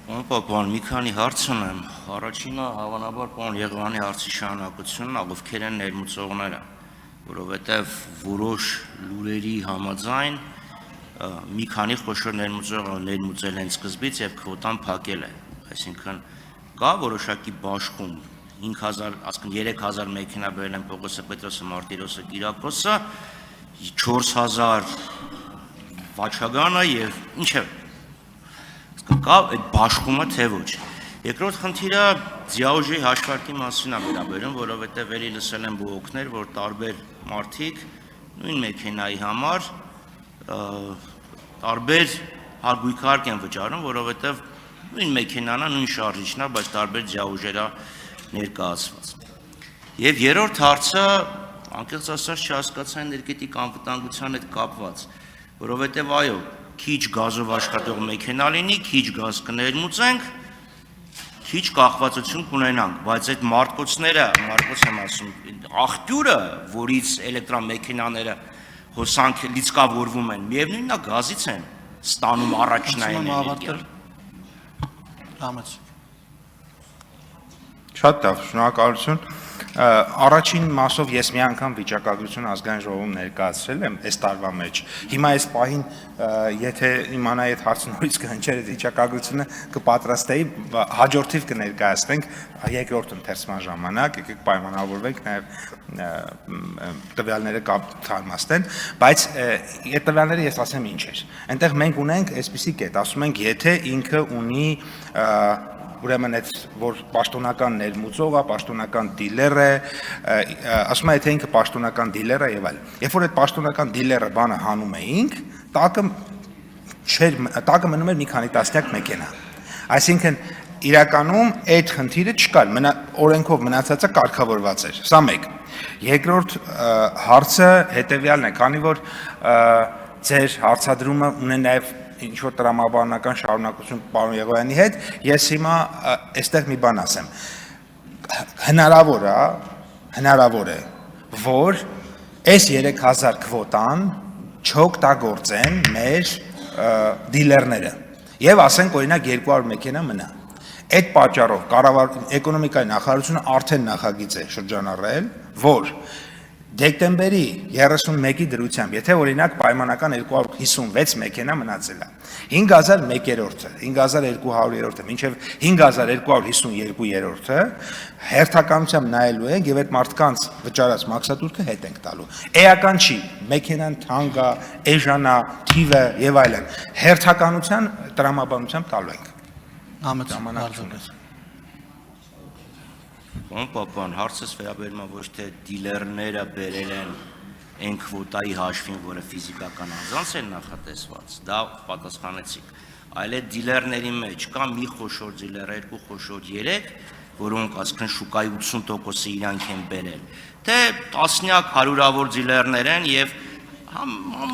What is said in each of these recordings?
Պապան, մի քանի հարց ունեմ։ Առաջինը հավանաբար պարոն Եղվանի հարցի շարունակությունն է, ովքեր են ներմուծողները, որովհետև որոշ լուրերի համաձայն մի քանի խոշոր ներմուծողը ներմուծել են սկզբից եւ քվոտան փակել է։ Այսինքն կա որոշակի բաշխում 5000, ասկն 3000 մեքենա բերել են Պողոս Պետրոսը, Մարտիրոսը, Կիրակոսը, 4000 Վաչագանը եւ ինչ է կա այդ բաշխումը թե ոչ։ Երկրորդ խնդիրը ձիաուժի հաշվարկի մասին է վերաբերում, որովհետև ելի լսել են բողոքներ, որ տարբեր մարդիկ նույն մեքենայի համար տարբեր հարգույքարկ են վճարում, որովհետև նույն մեքենան է, նույն շարժիչն է, բայց տարբեր ձիաուժերա ներկայացված։ Եվ երրորդ հարցը անկեղծ ասած չհասկացա էներգետիկ անվտանգության հետ կապված, որովհետև այո, քիչ գազով աշխատող մեքենա լինի, քիչ գազ կներմուծենք, քիչ կախվածություն կունենանք, բայց այդ մարդկոց եմ ասում, աղբյուրը, որից էլեկտրամեքենաները հոսանք լիցքավորվում են, միևնույնն է գազից են ստանում առաջնային էներգիա։ Շատ լավ, շնորհակալություն։ Առաջին մասով ես մի անգամ վիճակագրություն ազգային ժողովում ներկայացրել եմ այս տարվա մեջ։ Հիմա այս պահին եթե իմանայի այդ հարցը նորից կհնչեր այդ վիճակագրությունը կպատրաստեի, հաջորդիվ կներկայացնենք երկրորդ ընթերցման ժամանակ, եկեք պայմանավորվենք նաև տվյալները թարմաստեն, բայց այդ տվյալները ես ասեմ ինչ էր։ Այնտեղ մենք ունենք այսպիսի կետ, ասում ենք, եթե ինքը ունի ուրեմն այդ որ պաշտոնական ներմուծող է, պաշտոնական դիլեր է, ասում է եթե ինքը պաշտոնական դիլեր է եւ այլն։ Երբ որ այդ պաշտոնական դիլերը բանը հանում էինք, տակը մնում էր մի քանի տասնյակ մեքենա։ Այսինքն իրականում այդ խնդիրը չկար, օրենքով մնացածը կարգավորված էր։ Սա մեկ։ Երկրորդ հարցը հետեւյալն է, քանի որ ձեր հարցադրումը ունեն նաև ինչ-որ տրամաբանական շարունակություն պարոն Եղոյանի հետ, ես հիմա այստեղ մի բան ասեմ։ Հնարավոր է, որ այս 3000 քվոտան չօգտագործեն մեր դիլերները եւ ասենք օրինակ 200 մեքենա մնա։ Այդ պատճառով էկոնոմիկայի նախարարությունը արդեն նախագիծ է շրջանառել, որ դեկտեմբերի 31-ի դրությամբ, եթե օրինակ պայմանական 256 մեքենա մնացել է, 5001-րդը, 5200-րդը, մինչև 5252-րդը հերթականությամբ նայելու ենք եւ այդ մարդկանց վճարած մաքսատուրքը հետ ենք տալու։ Էական չի, մեքենան թանկ է, էժան է, թիվը եւ այլն։ Հերթականության տրամաբանությամբ տալու ենք։ Պապան, հարցս վերաբերում է ոչ թե դիլերները բերել են այն քվոտայի հաշվին, որը ֆիզիկական անձանց են նախատեսված, դա պատասխանեցիք, այլ այդ դիլերների մեջ կա մի խոշոր դիլեր, երկու խոշոր, 3, որոնք ասկն շուկայի 80%-ը իրանք են բերել, թե տասնյակ հարյուրավոր դիլերներ են եւ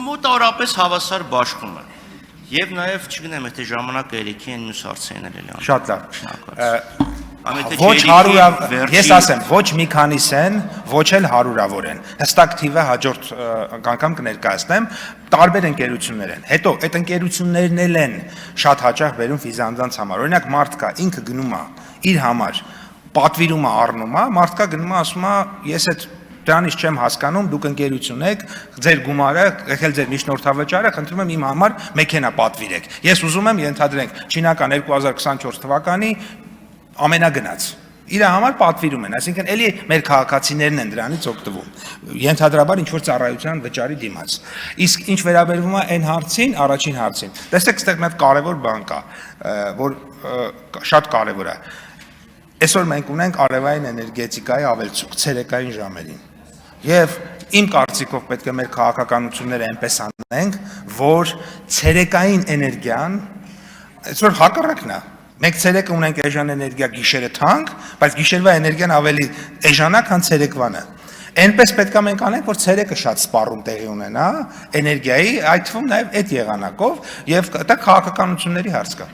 մոտավորապես հավասար բաշխում են։ Եվ նաեւ չգիտեմ, եթե ժամանակը երեքի են մյուս հարցերն էլ են։ Շատ լավ։ Ես ասեմ, ոչ մի քանիս են, ոչ էլ հարյուրավոր են։ Հստակ թիվը հաջորդ անգամ կներկայացնեմ, տարբեր ընկերություններ են։ Հետո այդ ընկերություններն էլ են շատ հաճախ բերում ֆիզանձանց համար։ Օրինակ մարդ կա, ինքը գնում է իր համար, պատվիրում է առնում է, մարդ կա գնում է ասում է, ես այդ դրանից չեմ հասկանում, դուք ընկերություն եք, ձեր գումարը, եկել ձեր միջնորդավճարը, խնդրում եմ իմ համար մեքենա պատվիրեք։ Ես ուզում եմ ենթադրենք չինական 2024 թվականի ամենագնաց։ Իր համար պատվիրում են, այսինքն էլի մեր քաղաքացիներն են դրանից օգտվում։ Ենթադրաբար ինչ որ ծառայության վճարի դիմաց։ Իսկ ինչ վերաբերվում է այն հարցին, առաջին հարցին։ Տեսեք, այստեղ մի հատ կարևոր բան կա, որ շատ կարևոր է։ Այսօր մենք ունենք արևային էներգետիկայի ավելցուկ ցերեկային ժամերին։ Եվ իմ կարծիքով պետք է մեր քաղաքականությունները այնպես անենք, որ ցերեկային էներգիան այսօր հակառակն է։ Մենք ցերեկը ունենք էժան էներգիա, գիշերը թանկ, բայց գիշերվա էներգիան ավելի էժան է, քան ցերեկվանը։ Այնպես պետք է մենք անենք, որ ցերեկը շատ սպառում տեղի ունենա էներգիայի, այդ թվում նաև այդ եղանակով, եւ դա քաղաքականությունների հարց կա։